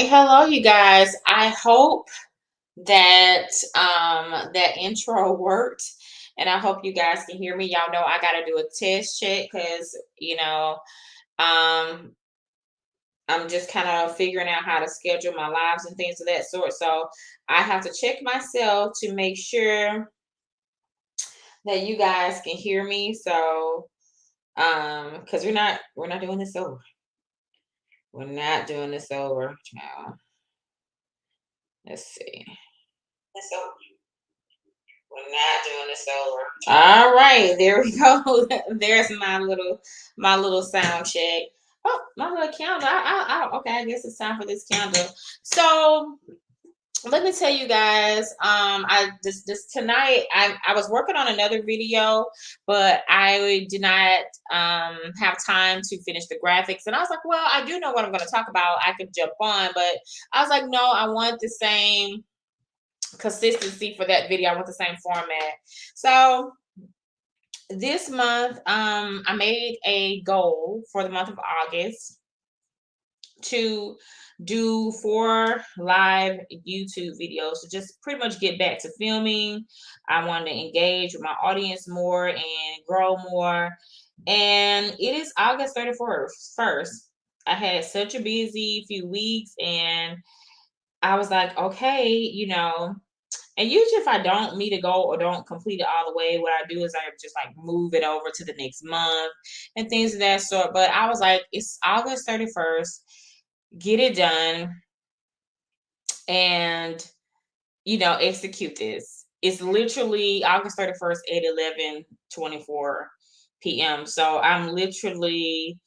Hello, you guys. I hope that that intro worked, and I hope you guys can hear me. Y'all know I got to do a test check because um, I'm just kind of figuring out how to schedule my lives and things of that sort. So I have to check myself to make sure that you guys can hear me. So because we're not doing this over. We're not doing this over, child. Let's see. So we're not doing this over. All right, there we go. There's my little sound check. Oh, my little candle. Okay, I guess it's time for this candle. So let me tell you guys. I this tonight. I was working on another video, but I did not have time to finish the graphics. And I was like, well, I do know what I'm going to talk about. I could jump on, but I was like, no, I want the same consistency for that video. I want the same format. So this month, I made a goal for the month of August to do 4 live YouTube videos to just pretty much get back to filming. I wanted to engage with my audience more and grow more. And it is August 31st. First, I had such a busy few weeks, and I was like, okay, and usually if I don't meet a goal or don't complete it all the way, what I do is I just like move it over to the next month and things of that sort. But I was like, it's August 31st, get it done and execute this. It's literally August 31st at 11:24 p.m. So I'm literally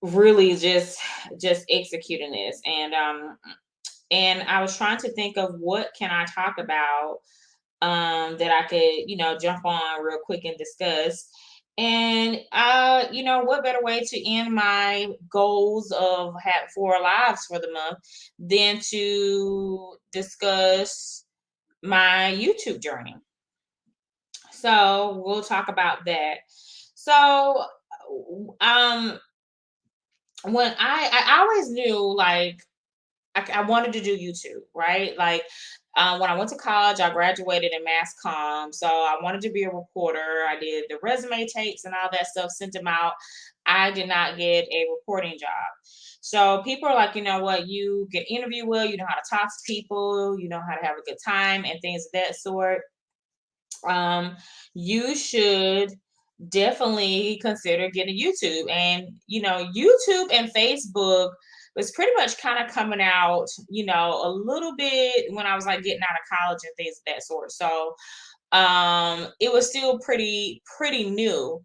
really just executing this. And I was trying to think of what can I talk about that I could, jump on real quick and discuss. And what better way to end my goals of have 4 lives for the month than to discuss my YouTube journey. So we'll talk about that. So um when I always knew like I wanted to do YouTube, right? Like when I went to college, I graduated in mass comm. So I wanted to be a reporter. I did the resume tapes and all that stuff, sent them out. I did not get a reporting job. So people are like, you know what, you can interview well, you know how to talk to people, you know how to have a good time and things of that sort. Um, you should definitely consider getting YouTube. And YouTube and Facebook was pretty much kind of coming out, a little bit when I was like getting out of college and things of that sort. So it was still pretty new.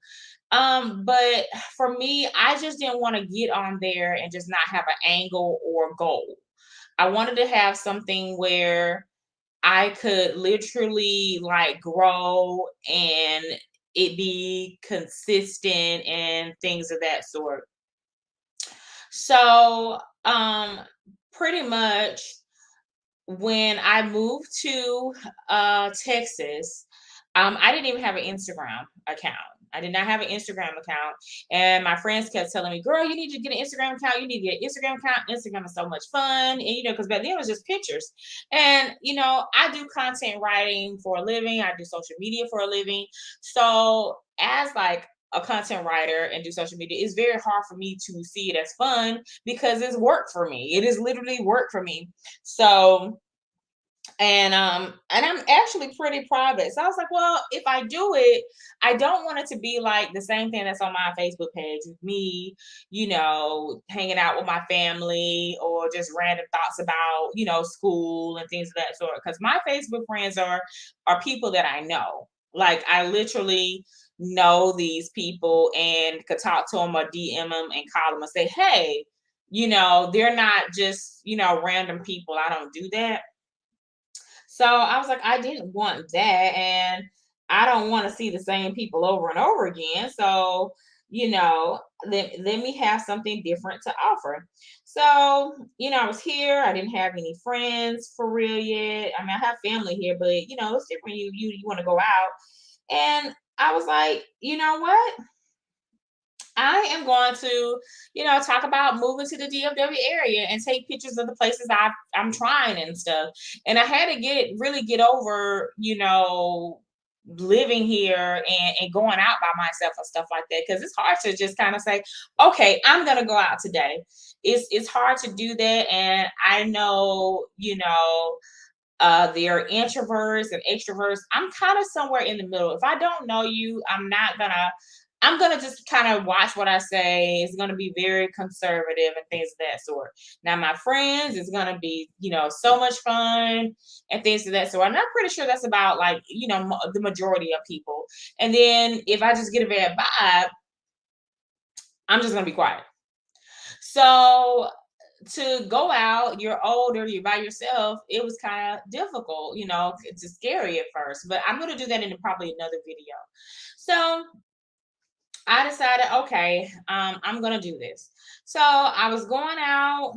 But for me, I just didn't want to get on there and just not have an angle or goal. I wanted to have something where I could literally like grow and it be consistent and things of that sort. So, pretty much when I moved to Texas, I didn't even have an Instagram account. I did not have an Instagram account. And my friends kept telling me, girl, you need to get an Instagram account. You need to get an Instagram account. Instagram is so much fun. And, because back then it was just pictures. And, I do content writing for a living. I do social media for a living. So as like a content writer and do social media, it's very hard for me to see it as fun because it's work for me. It is literally work for me. So and I'm actually pretty proud of it. So I was like, well, if I do it, I don't want it to be like the same thing that's on my Facebook page with me, hanging out with my family or just random thoughts about, school and things of that sort. Because my Facebook friends are people that I know. Like I literally know these people and could talk to them or DM them and call them and say, hey, they're not just, random people. I don't do that. So I was like, I didn't want that. And I don't want to see the same people over and over again. So, let me have something different to offer. So, I was here. I didn't have any friends for real yet. I mean, I have family here, but it's different. You want to go out. And I was like, you know what? I am going to, talk about moving to the DFW area and take pictures of the places I'm trying and stuff. And I had to really get over, living here and going out by myself and stuff like that. Cause it's hard to just kind of say, okay, I'm gonna go out today. It's hard to do that. And I know, there are introverts and extroverts. I'm kind of somewhere in the middle. If I don't know you, I'm gonna just kind of watch what I say. It's gonna be very conservative and things of that sort. Now, my friends, it's gonna be, so much fun and things of that sort. And I'm pretty sure that's about like, the majority of people. And then if I just get a bad vibe, I'm just gonna be quiet. So to go out, you're older, you're by yourself, it was kind of difficult, it's scary at first, but I'm going to do that in probably another video. So I decided, okay, I'm going to do this. So I was going out,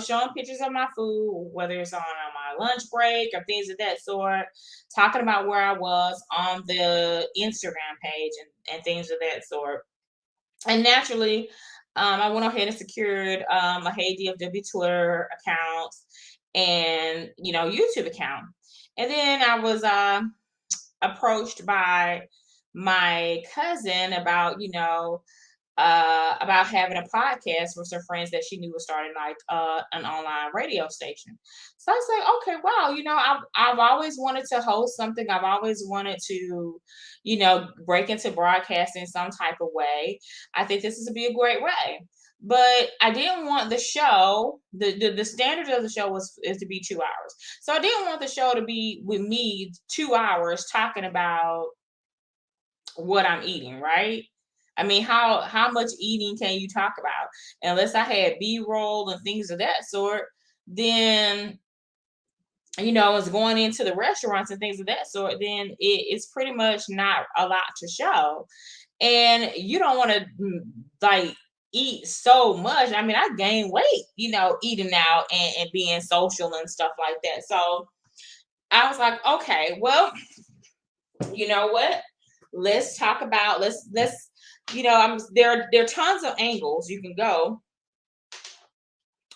showing pictures of my food, whether it's on my lunch break or things of that sort, talking about where I was on the Instagram page and things of that sort. And naturally, I went ahead and secured a Hey DFW Twitter account and YouTube account. And then I was approached by my cousin about having a podcast with some friends that she knew was starting like an online radio station. So I was like, okay, wow, I've always wanted to host something. I've always wanted to, break into broadcasting some type of way. I think this is to be a great way. But I didn't want the show, the standard of the show is to be 2 hours. So I didn't want the show to be with me 2 hours talking about what I'm eating, right? I mean, how much eating can you talk about? Unless I had B-roll and things of that sort, then I was going into the restaurants and things of that sort, then it's pretty much not a lot to show. And you don't want to like eat so much. I mean, I gained weight, eating out and being social and stuff like that. So I was like, okay, well, you know what? Let's talk about let's there are tons of angles you can go.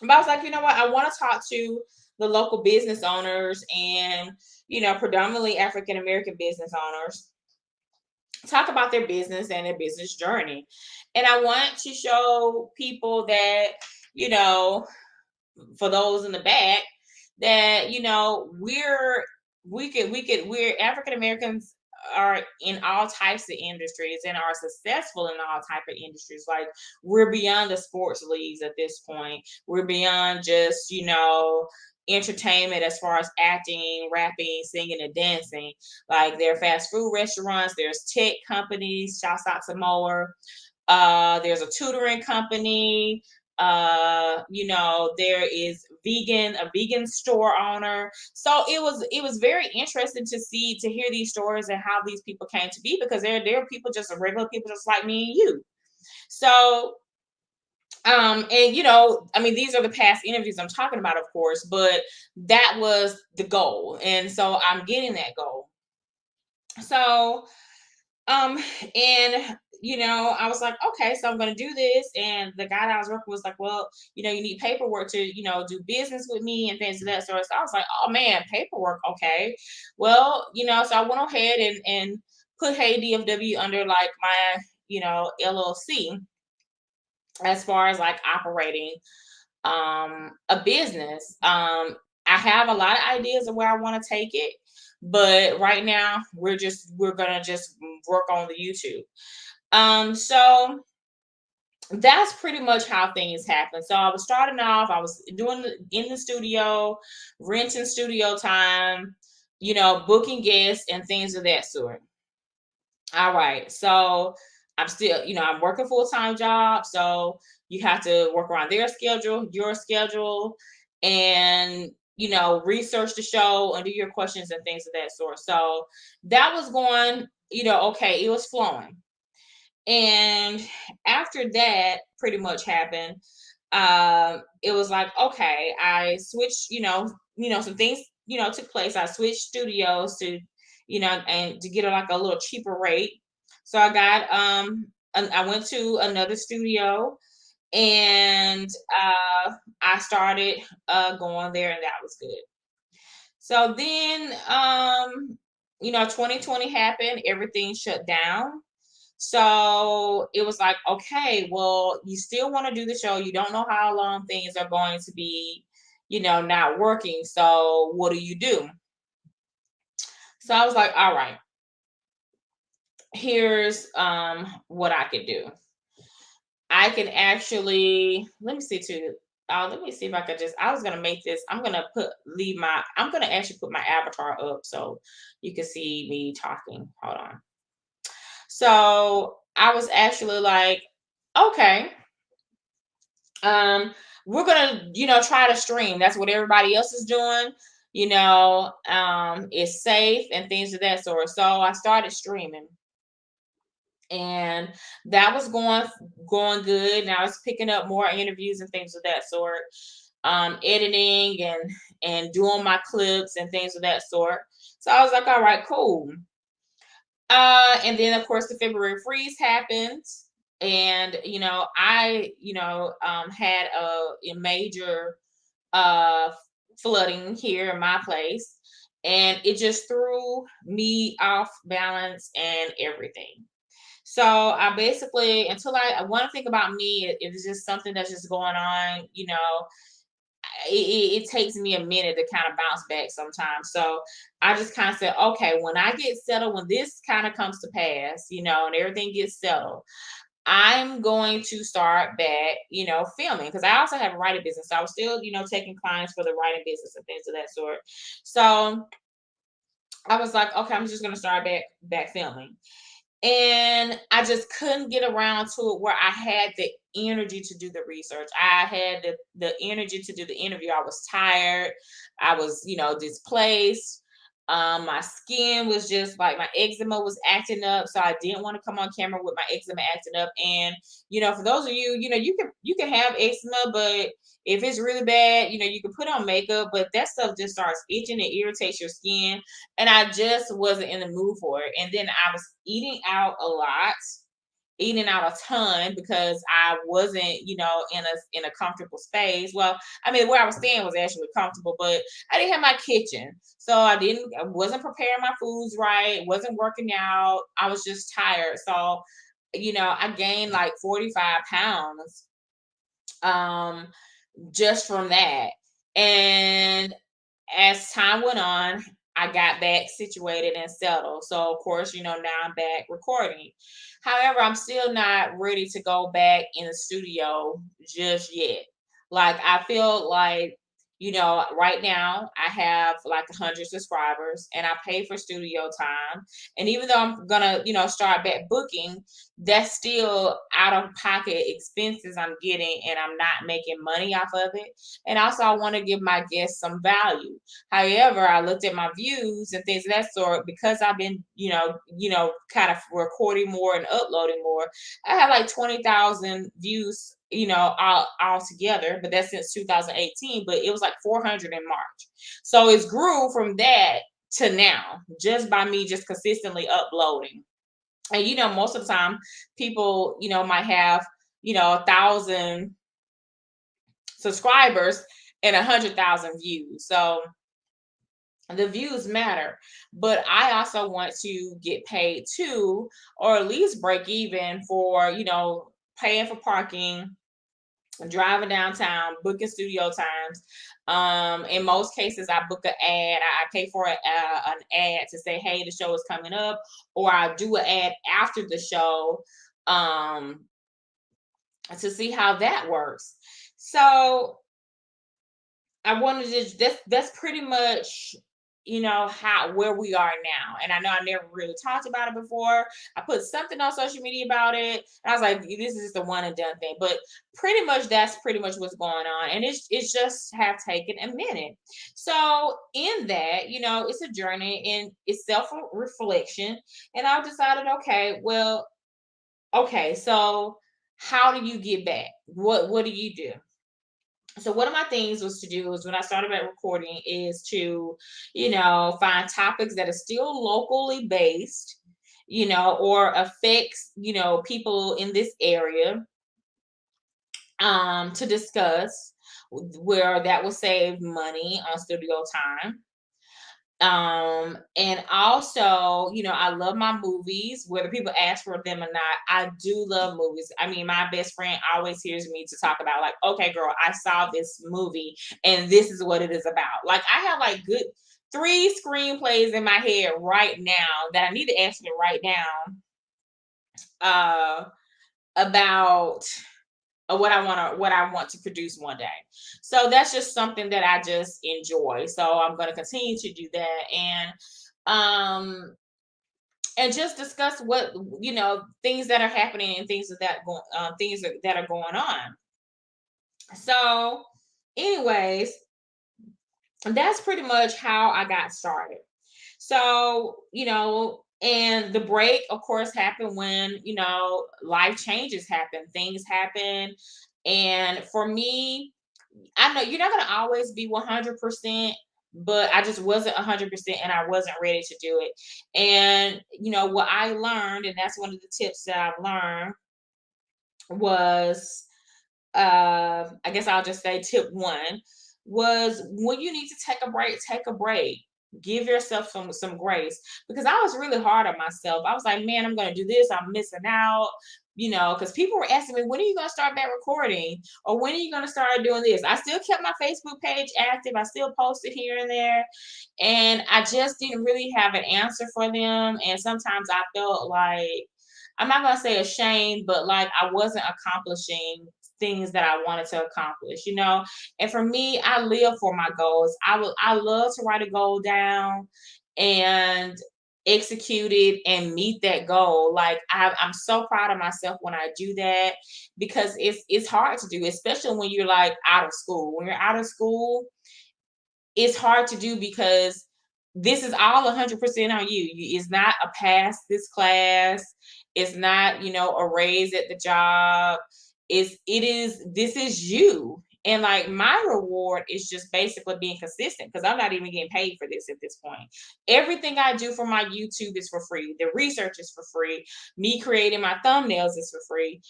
But I was like, you know what? I want to talk to the local business owners and predominantly African American business owners, talk about their business and their business journey. And I want to show people that, you know, for those in the back, that we're African Americans are in all types of industries and are successful in all type of industries. Like, we're beyond the sports leagues at this point. We're beyond just entertainment as far as acting, rapping, singing, and dancing. Like, there are fast food restaurants, there's tech companies, shouts out to Mower. There's a tutoring company. There is a vegan store owner. So it was very interesting to hear these stories and how these people came to be, because they're people, just regular people just like me and you. So I mean, these are the past interviews I'm talking about, of course, but that was the goal, and so I'm getting that goal. So um, and I was like, okay, so I'm gonna do this. And the guy that I was working with was like, well, you need paperwork to, do business with me and things of that sort. So I was like, oh man, paperwork, okay. Well, so I went ahead and put Hey DFW under like my, LLC, as far as like operating a business. I have a lot of ideas of where I want to take it, but right now we're gonna just work on the YouTube. So that's pretty much how things happen. So I was starting off, I was doing in the studio, renting studio time, booking guests and things of that sort. All right. So I'm still, I'm working full-time job. So you have to work around their schedule, your schedule, and research the show and do your questions and things of that sort. So that was going, okay, it was flowing. And after that pretty much happened, it was like, okay, I switched, some things, took place. I switched studios to, and to get like a little cheaper rate. So I got I went to another studio, and I started going there, and that was good. So then, 2020 happened, everything shut down. So it was like, okay, well, you still want to do the show. You don't know how long things are going to be, not working. So what do you do? So I was like, all right, here's what I could do. I can actually let me see too. Let me see if I could just. I was gonna make this. I'm gonna leave my. I'm gonna actually put my avatar up so you can see me talking. Hold on. So I was actually like, okay, um, we're gonna, try to stream. That's what everybody else is doing. It's safe and things of that sort. So I started streaming, and that was going good. And I was picking up more interviews and things of that sort, editing and doing my clips and things of that sort. So I was like, all right, cool. And then of course the February freeze happened, and I had a major uh flooding here in my place, and it just threw me off balance and everything. So I basically, until one thing about me, it is just something that's just going on, it takes me a minute to kind of bounce back sometimes. So I just kind of said, okay, when I get settled, when this kind of comes to pass, and everything gets settled, I'm going to start back, filming, because I also have a writing business. So I was still, taking clients for the writing business and things of that sort. So I was like, okay, I'm just going to start back filming. And I just couldn't get around to it where I had the energy to do the research. I had the energy to do the interview. I was tired. I was, displaced. My skin was just like, my eczema was acting up. So I didn't want to come on camera with my eczema acting up. And, for those of you, you can have eczema, but if it's really bad, you can put on makeup, but that stuff just starts itching and irritates your skin. And I just wasn't in the mood for it. And then I was eating out a lot, eating out a ton, because I wasn't, in a comfortable space. Well, I mean, where I was staying was actually comfortable, but I didn't have my kitchen. So I wasn't preparing my foods right, wasn't working out. I was just tired. So, I gained like 45 pounds um just from that. And as time went on, I got back situated and settled. So of course, now I'm back recording. However, I'm still not ready to go back in the studio just yet. Like I feel like, right now I have like 100 subscribers, and I pay for studio time. And even though I'm gonna, start back booking, that's still out of pocket expenses I'm getting, and I'm not making money off of it. And also I want to give my guests some value. However, I looked at my views and things of that sort, because I've been, kind of recording more and uploading more. I have like 20,000 views, all together, but that's since 2018, but it was like 400 in March. So it's grew from that to now, just by me just consistently uploading. And most of the time people, might have, 1,000 subscribers and 100,000 views. So the views matter, but I also want to get paid too, or at least break even for, paying for parking, driving downtown, booking studio times. In most cases, I book an ad. I pay for an ad to say, "Hey, the show is coming up," or I do an ad after the show, um, to see how that works. So I wanted to that's pretty much, how where we are now. And I know I never really talked about it before. I put something on social media about it, and I was like, this is just a one and done thing. But pretty much that's pretty much what's going on. And it's just have taken a minute. So in that, it's a journey and it's self-reflection. And I decided, okay, well, okay, so how do you get back? What do you do? So one of my things was to do is when I started back recording is to, find topics that are still locally based, or affects, people in this area, to discuss, where that will save money on studio time. And also, I love my movies, whether people ask for them or not. I do love movies. I mean, my best friend always hears me to talk about, like, okay, girl, I saw this movie and this is what it is about. Like, I have like good 3 screenplays in my head right now that I need to actually write down, uh about, what I want to produce one day. So that's just something that I just enjoy. So I'm going to continue to do that, um and just discuss what, things that are happening and things that are going on. So, anyways, that's pretty much how I got started. So, and the break, of course, happened when, life changes happen, things happen. And for me, I know you're not going to always be 100%, but I just wasn't 100% and I wasn't ready to do it. And, what I learned, and that's one of the tips that I've learned, was, I guess I'll just say tip one was, when you need to take a break, take a break. Give yourself some grace, because I was really hard on myself. I was like, man, I'm gonna do this. I'm missing out, because people were asking me, when are you gonna start back recording, or when are you gonna start doing this? I still kept my Facebook page active. I still posted here and there, and I just didn't really have an answer for them. And sometimes I felt like, I'm not gonna say ashamed, but like I wasn't accomplishing things that I wanted to accomplish. And for me, I live for my goals. I love to write a goal down and execute it and meet that goal. Like, I'm so proud of myself when I do that, because it's hard to do, especially when you're like out of school. When you're out of school, it's hard to do, because this is all 100% on you. It's not a pass this class. It's not, a raise at the job. This is you. And like, my reward is just basically being consistent, because I'm not even getting paid for this at this point. Everything I do for my YouTube is for free. The research is for free. Me creating my thumbnails is for free.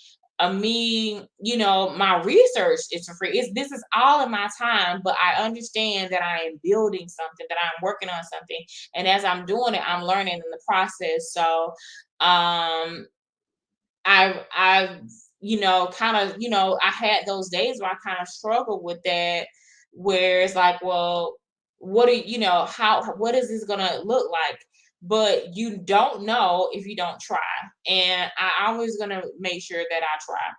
Me, my research is for free. This is all of my time, but I understand that I am building something, that I'm working on something, and as I'm doing it, I'm learning in the process. So, I've kind of, I had those days where I kind of struggled with that, where it's like, well, what do how what is this gonna look like? But you don't know if you don't try. And I always gonna make sure that I try.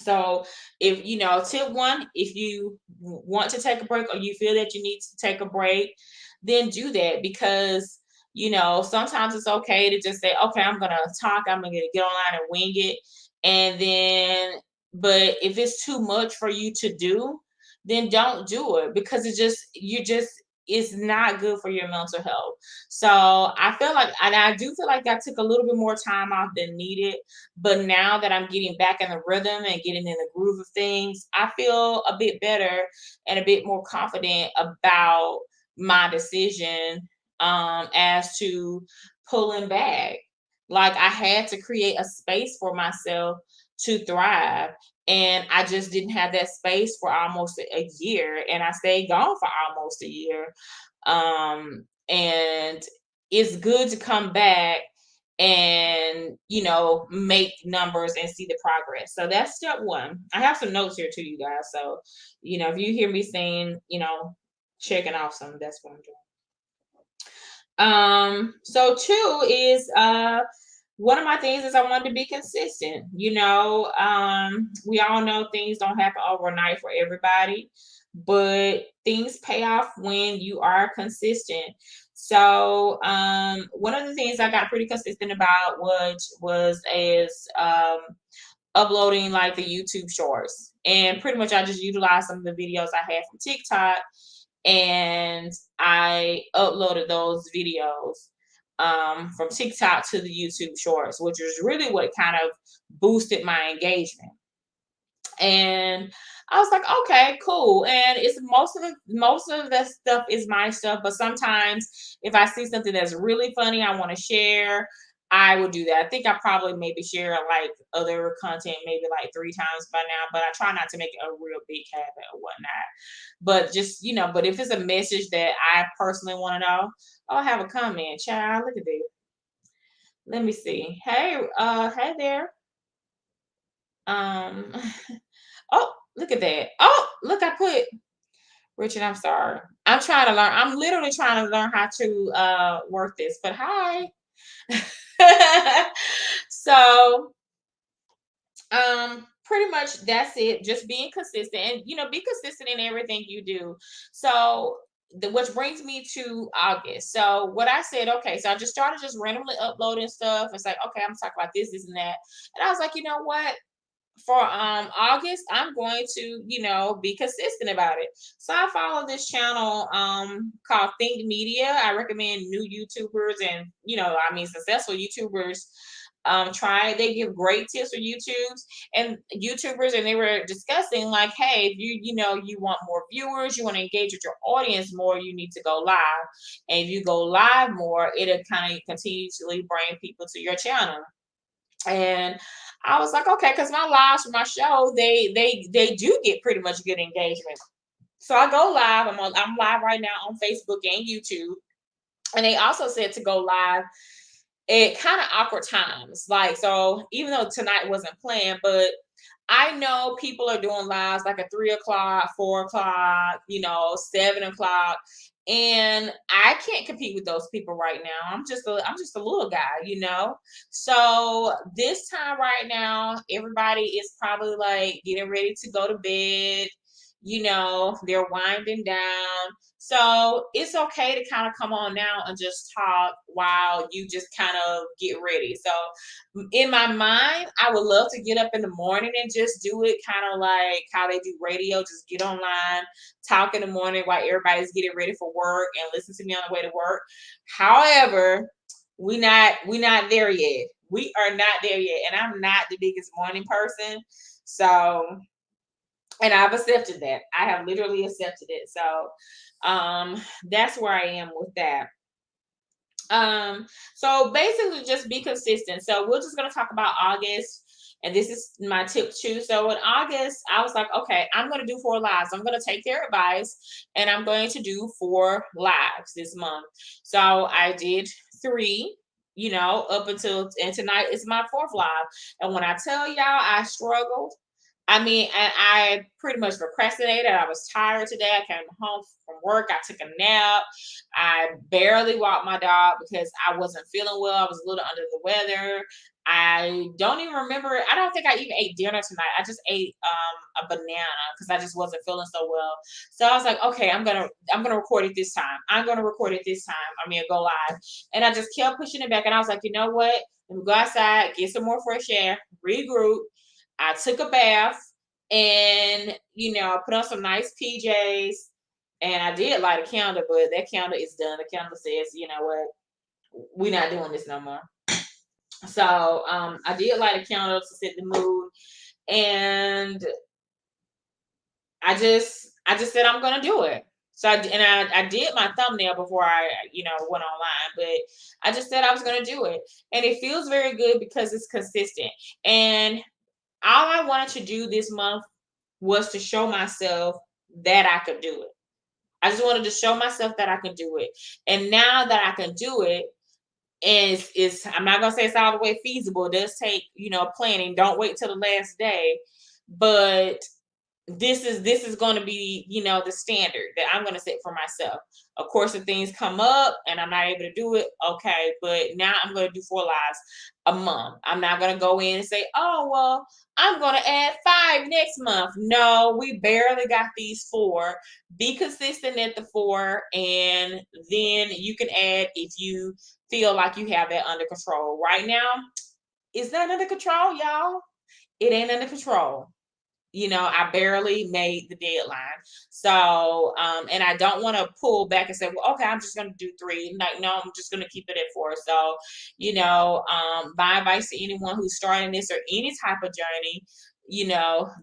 So, if tip one, if you want to take a break, or you feel that you need to take a break, then do that, because sometimes it's okay to just say, okay, I'm gonna talk, I'm gonna get online and wing it. And then, but if it's too much for you to do, then don't do it, because it's not good for your mental health. So I feel like, and I do feel like I took a little bit more time off than needed, but now that I'm getting back in the rhythm and getting in the groove of things, I feel a bit better and a bit more confident about my decision, as to pulling back. Like, I had to create a space for myself to thrive. And I just didn't have that space for almost a year. And I stayed gone for almost a year. And it's good to come back and make numbers and see the progress. So that's step one. I have some notes here too, you guys. So if you hear me saying, checking off some, that's what I'm doing. So two is, one of my things is I wanted to be consistent. We all know things don't happen overnight for everybody, but things pay off when you are consistent. So, one of the things I got pretty consistent about was is uploading like the YouTube shorts. And pretty much I just utilized some of the videos I had from TikTok, and I uploaded those videos, from TikTok to the YouTube shorts, which was really what kind of boosted my engagement. And I was like, okay, cool. And it's most of the stuff is my stuff, but sometimes if I see something that's really funny, I want to share. I would do that. I think I probably maybe share like other content maybe like 3 times by now, but I try not to make it a real big habit or whatnot. But just, but if it's a message that I personally want to know, I'll have a comment. Child, look at this. Let me see. Hey there. Um, oh, look at that. Oh, look, I put Richard, I'm sorry. I'm trying to learn. I'm literally trying to learn how to work this. But hi. So pretty much that's it. Just being consistent and be consistent in everything you do. So which brings me to August. So what I said, okay, so I just started just randomly uploading stuff. It's like, okay, I'm talking about this and that. And I was like, you know what? For August, I'm going to, be consistent about it. So I follow this channel called Think Media. I recommend new YouTubers and, successful YouTubers try it. They give great tips for YouTubers, and they were discussing like, hey, if you want more viewers, you want to engage with your audience more, you need to go live. And if you go live more, it'll kind of continuously bring people to your channel. And I was like, okay, because my lives for my show, they do get pretty much good engagement. So I go live. I'm live right now on Facebook and YouTube. And they also said to go live at kind of awkward times. Like, so even though tonight wasn't planned, but I know people are doing lives like at 3 o'clock, 4 o'clock, 7 o'clock. And I can't compete with those people right now. I'm just a little guy. So this time right now, everybody is probably like getting ready to go to bed. They're winding down. So it's okay to kind of come on now and just talk while you just kind of get ready. So in my mind, I would love to get up in the morning and just do it kind of like how they do radio, just get online, talk in the morning while everybody's getting ready for work and listen to me on the way to work. However, we not there yet. We are not there yet. And I'm not the biggest morning person. So, and I've accepted that. I have literally accepted it. So that's where I am with that. So basically just be consistent. So we're just gonna talk about August, and this is my tip too. So in August, I was like, okay, I'm gonna do 4 lives. I'm gonna take their advice and I'm going to do 4 lives this month. So I did 3, up until, and tonight is my 4th live. And when I tell y'all I struggled, I mean, I pretty much procrastinated. I was tired today. I came home from work. I took a nap. I barely walked my dog because I wasn't feeling well. I was a little under the weather. I don't even remember. I don't think I even ate dinner tonight. I just ate a banana because I just wasn't feeling so well. So I was like, okay, I'm gonna record it this time. I'm gonna record it this time. I'm gonna go live. And I just kept pushing it back. And I was like, you know what? Let me go outside, get some more fresh air, regroup. I took a bath and, I put on some nice PJs, and I did light a candle, but that candle is done. The candle says, you know what, we're not doing this no more. So I did light a candle to set the mood, and I just said I'm gonna do it. So I did my thumbnail before I went online, but I just said I was gonna do it, and it feels very good because it's consistent. And all I wanted to do this month was to show myself that I could do it. I just wanted to show myself that I can do it. And now that I can do it, and it's I'm not gonna say it's all the way feasible. It does take, planning. Don't wait till the last day. But this is going to be the standard that I'm going to set for myself. Of course, if things come up and I'm not able to do it, okay, but now I'm going to do 4 lives a month. I'm not going to go in and say, oh well, I'm going to add 5 next month. No, we barely got these 4. Be consistent at the 4, and then you can add if you feel like you have that under control. Right now, it's not under control, y'all. It ain't under control. I barely made the deadline. So, and I don't want to pull back and say, well, okay, I'm just going to do 3. Like, no, I'm just going to keep it at 4. So, my advice to anyone who's starting this or any type of journey,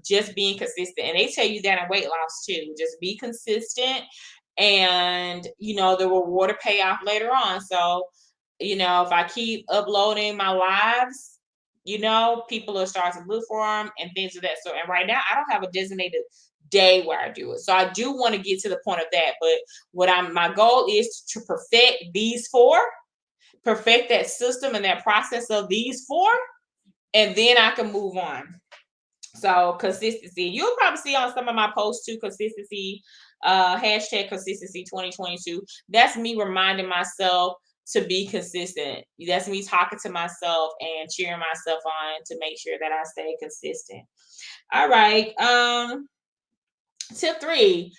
just being consistent. And they tell you that in weight loss too. Just be consistent, and, the reward will pay off later on. So, If I keep uploading my lives, people will start to look for them and things of that sort. And right now, I don't have a designated day where I do it. So I do want to get to the point of that. But my goal is to perfect that system and that process of these four, and then I can move on. So consistency, you'll probably see on some of my posts too, consistency, hashtag consistency 2022. That's me reminding myself to be consistent. That's me talking to myself and cheering myself on to make sure that I stay consistent. All right. Tip 3,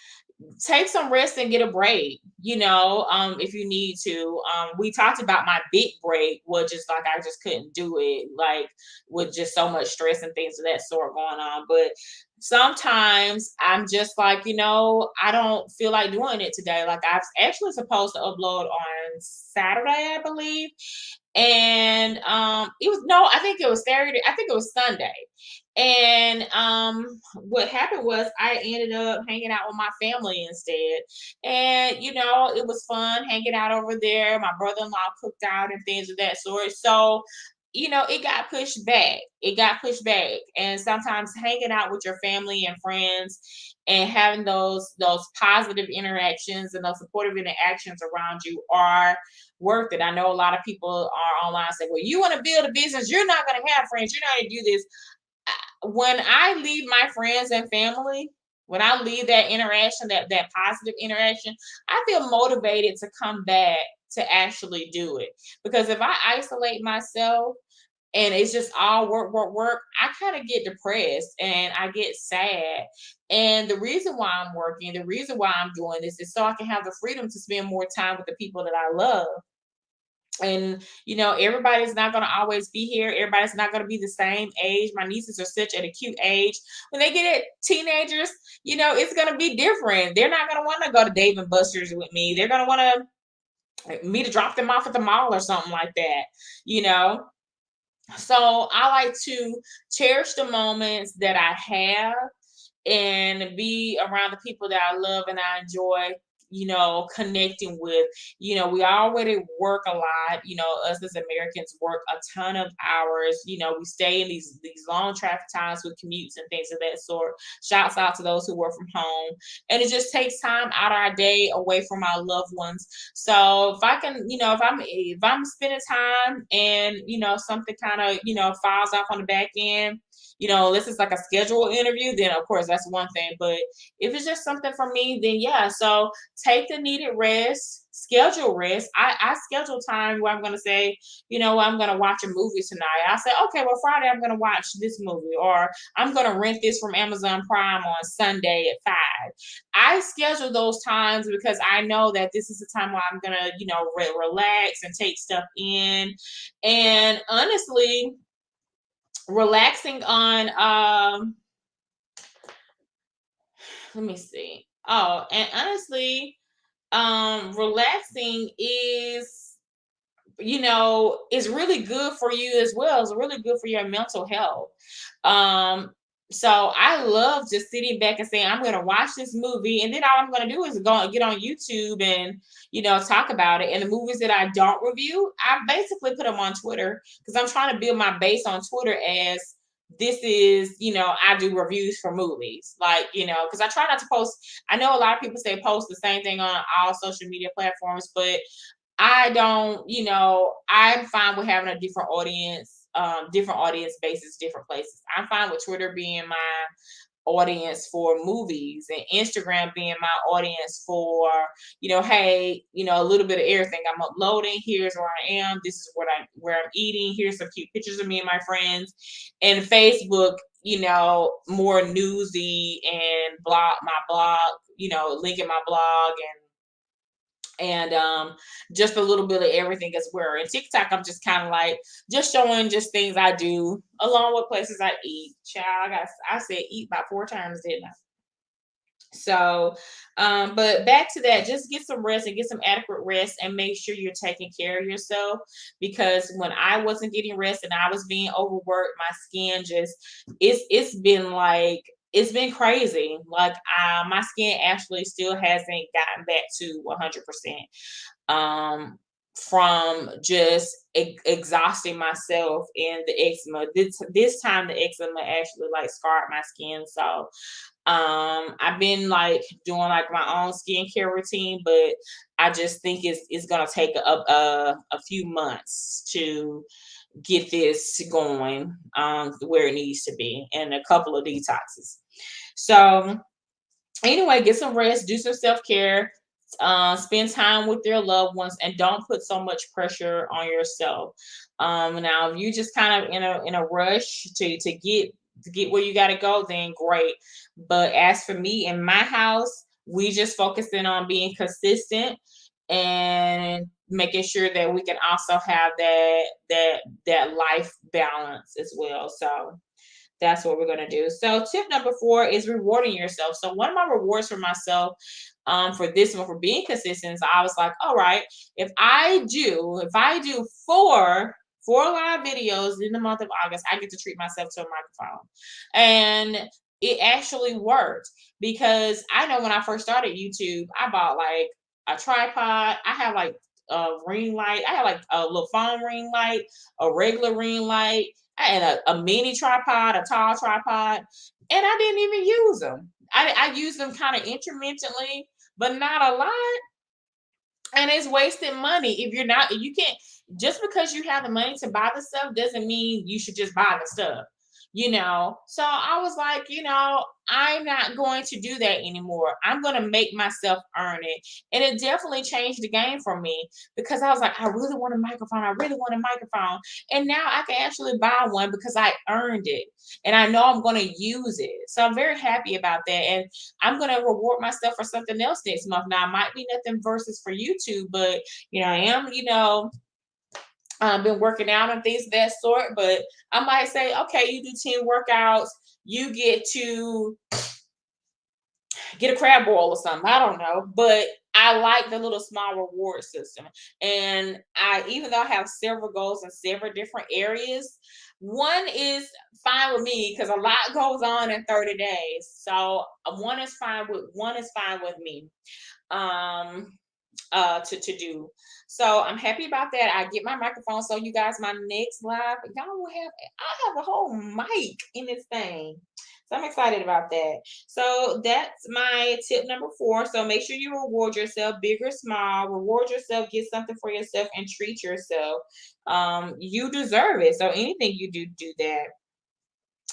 take some rest and get a break, if you need to. We talked about my big break, which is like I just couldn't do it, like with just so much stress and things of that sort going on. But sometimes I'm just like, I don't feel like doing it today. Like I was actually supposed to upload on Saturday, I believe. And it was no, I think it was Saturday, I think it was Sunday. And what happened was I ended up hanging out with my family instead. And it was fun hanging out over there. My brother-in-law cooked out and things of that sort. So it got pushed back. It got pushed back. And sometimes hanging out with your family and friends and having those positive interactions and those supportive interactions around you are worth it. I know a lot of people are online say, well, you want to build a business, you're not going to have friends, you're not going to do this. When I leave my friends and family, when I leave that interaction, that positive interaction, I feel motivated to come back to actually do it. Because if I isolate myself and it's just all work, work, work, I kind of get depressed and I get sad. And the reason why I'm working, the reason why I'm doing this is so I can have the freedom to spend more time with the people that I love. And everybody's not going to always be here. Everybody's not going to be the same age. My nieces are such at a cute age. When they get at teenagers, it's going to be different. They're not going to want to go to Dave and Buster's with me. They're going to want me to drop them off at the mall or something like that. So I like to cherish the moments that I have and be around the people that I love and I enjoy, connecting with. We already work a lot. Us as Americans work a ton of hours. We stay in these long traffic times with commutes and things of that sort. Shouts out to those who work from home. And it just takes time out of our day away from our loved ones. So if I can, if I'm spending time and something kind of falls off on the back end, this is like a scheduled interview, then of course that's one thing. But if it's just something for me, then yeah. So take the needed rest, schedule rest. I schedule time where I'm going to say, I'm going to watch a movie tonight. I say, okay, well, Friday I'm going to watch this movie, or I'm going to rent this from Amazon Prime on Sunday at 5. I schedule those times because I know that this is the time where I'm going to, relax and take stuff in. And honestly, relaxing on, let me see. Oh, and honestly, relaxing is really good for you as well. It's really good for your mental health. Um, so I love just sitting back and saying, I'm going to watch this movie, and then all I'm going to do is go and get on YouTube and talk about it. And the movies that I don't review, I basically put them on Twitter because I'm trying to build my base on Twitter as this is, I do reviews for movies, like, because I try not to post. I know a lot of people say post the same thing on all social media platforms, but I don't, I'm fine with having a different audience bases, different places. I'm fine with Twitter being my audience for movies and Instagram being my audience for, hey, a little bit of everything. I'm uploading. Here's where I am. This is where I'm eating. Here's some cute pictures of me and my friends. And Facebook, more newsy and my blog, linking my blog and just a little bit of everything as well. And TikTok, I'm just kind of like just showing just things I do along with places I eat. Child, I said eat about 4 times, didn't I? So, but back to that, just get some rest and get some adequate rest and make sure you're taking care of yourself, because when I wasn't getting rest and I was being overworked, my skin just, it's been crazy. Like my skin actually still hasn't gotten back to 100%. from just exhausting myself and the eczema. This time the eczema actually like scarred my skin. So I've been like doing like my own skincare routine, but I just think it's gonna take a few months to get this going where it needs to be, and a couple of detoxes. So anyway, get some rest, do some self-care, spend time with your loved ones, and don't put so much pressure on yourself. Now if you just kind of in a rush to get where you got to go, then great. But as for me in my house, we just focusing on being consistent and making sure that we can also have that life balance as well. So that's what we're going to do. So tip number 4 is rewarding yourself. So one of my rewards for myself for this one, for being consistent, is I was like, all right, if I do four live videos in the month of August, I get to treat myself to a microphone. And it actually worked, because I know when I first started YouTube, I bought like a tripod. I have like a ring light. I had like a little phone ring light, a regular ring light. I had a mini tripod, a tall tripod, and I didn't even use them. I used them kind of intermittently, but not a lot. And it's wasting money. If you're not, you can't, just because you have the money to buy the stuff doesn't mean you should just buy the stuff, you know. So I was like, you know, I'm not going to do that anymore. I'm going to make myself earn it. And it definitely changed the game for me, because I was like, I really want a microphone. I really want a microphone. And now I can actually buy one because I earned it and I know I'm going to use it. So I'm very happy about that. And I'm going to reward myself for something else next month. Now, it might be nothing versus for YouTube, but you know, I am, you know, been working out and things of that sort. But I might say, okay, you do 10 workouts, you get to get a crab boil or something. I don't know. But I like the little small reward system. And I, even though I have several goals in several different areas, one is fine with me because a lot goes on in 30 days. So one is fine with me. Um to do. So I'm happy about that. I get my microphone. So you guys, my next live, y'all will have I have a whole mic in this thing. So I'm excited about that. So that's my tip number 4. So make sure you reward yourself, big or small. Reward yourself, get something for yourself, and treat yourself. You deserve it. So anything you do, do that.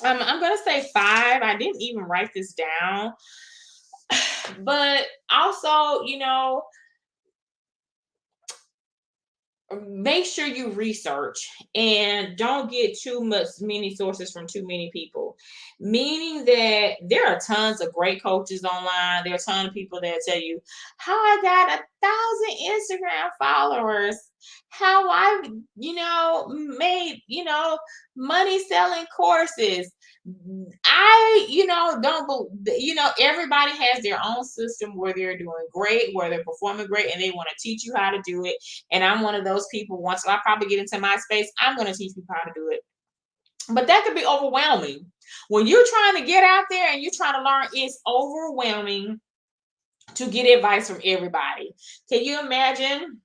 I'm gonna say 5. I didn't even write this down, but also, you know, make sure you research and don't get too much many sources from too many people, meaning that there are tons of great coaches online. There are a ton of people that tell you how I got 1,000 Instagram followers, how I, you know, made, you know, money selling courses. I, you know, you know, everybody has their own system where they're doing great, where they're performing great, and they want to teach you how to do it. And I'm one of those people. Once I probably get into my space, I'm going to teach people how to do it. But that could be overwhelming. When you're trying to get out there and you're trying to learn, it's overwhelming to get advice from everybody. Can you imagine,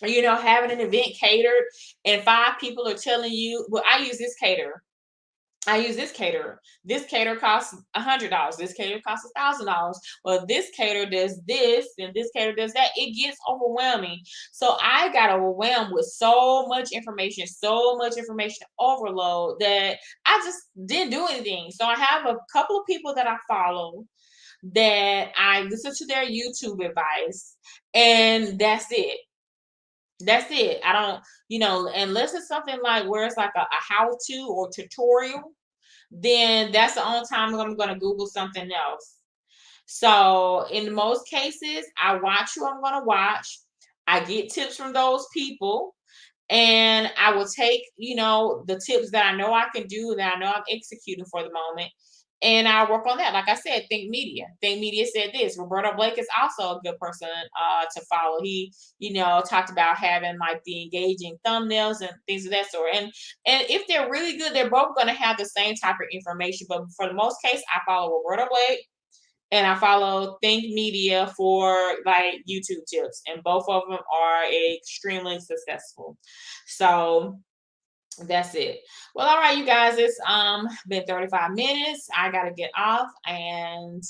you know, having an event catered and 5 people are telling you, well, I use this caterer. I use this caterer. This caterer costs $100. This caterer costs $1,000. Well, this caterer does this and this caterer does that. It gets overwhelming. So I got overwhelmed with so much information overload that I just didn't do anything. So I have a couple of people that I follow that I listen to their YouTube advice, and that's it. That's it. I don't, you know, unless it's something like where it's like a how-to or tutorial, then that's the only time I'm going to Google something else. So in most cases, I watch who I'm going to watch. I get tips from those people, and I will take, you know, the tips that I know I can do, that I know I'm executing for the moment, and I work on that. Like I said, Think Media. Think Media said this. Roberto Blake is also a good person to follow. He, you know, talked about having like the engaging thumbnails and things of that sort. And if they're really good, they're both going to have the same type of information. But for the most case, I follow Roberto Blake and I follow Think Media for like YouTube tips, and both of them are extremely successful. So that's it. Well, all right, you guys, it's been 35 minutes. I gotta get off, and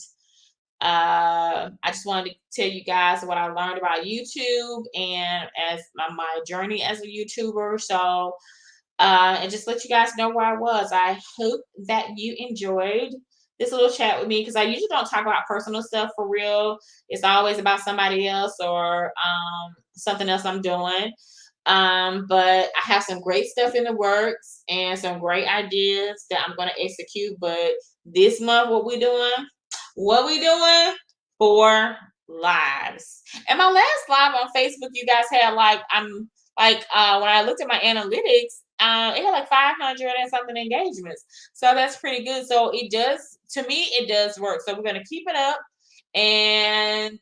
I just wanted to tell you guys what I learned about YouTube and as my journey as a YouTuber. So and just let you guys know where I was. I hope that you enjoyed this little chat with me, because I usually don't talk about personal stuff for real. It's always about somebody else or something else I'm doing. But I have some great stuff in the works and some great ideas that I'm going to execute. But this month, what we doing? What we doing? 4 lives. And my last live on Facebook, you guys had like when I looked at my analytics, it had like 500 and something engagements. So that's pretty good. So it does, to me, it does work. So we're gonna keep it up, and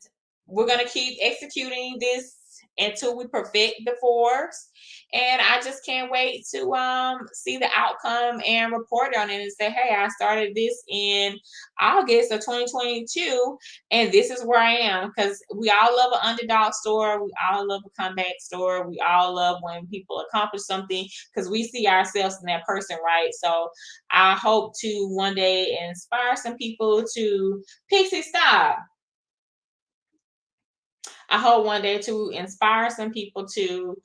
we're gonna keep executing this until we perfect the fours. And I just can't wait to see the outcome and report on it and say, hey, I started this in August of 2022, and this is where I am. Because we all love an underdog story, we all love a comeback story, we all love when people accomplish something, because we see ourselves in that person, right? So I hope to one day inspire some people to Pixie stop. I hope one day to inspire some people to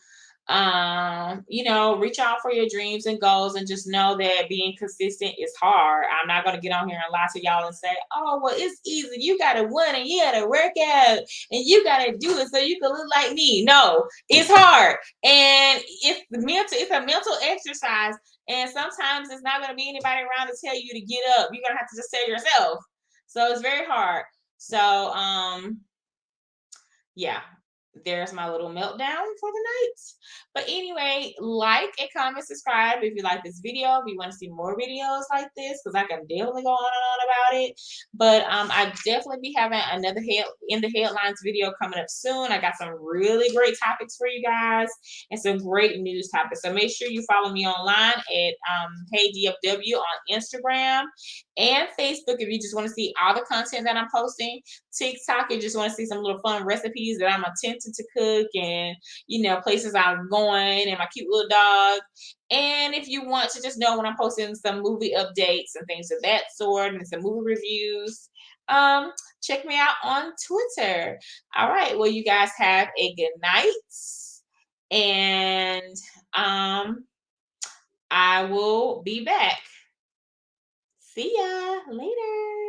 reach out for your dreams and goals, and just know that being consistent is hard. I'm not going to get on here and lie to y'all and say, oh, well, it's easy, you got to win and you got to work out and you got to do it so you can look like me. No, it's hard, and it's a mental exercise, and sometimes it's not going to be anybody around to tell you to get up. You're going to have to just tell yourself. So it's very hard. So yeah, there's my little meltdown for the night. But anyway, like and comment, subscribe if you like this video, if you want to see more videos like this, because I can definitely go on and on about it. But I definitely be having another head in the headlines video coming up soon. I got some really great topics for you guys and some great news topics. So make sure you follow me online at Hey DFW on Instagram and Facebook if you just want to see all the content that I'm posting. TikTok, you just want to see some little fun recipes that I'm attempting to cook, and places I'm going, and my cute little dog. And if you want to just know when I'm posting some movie updates and things of that sort, and some movie reviews, check me out on Twitter. All right, well, you guys have a good night, and I will be back. See ya later.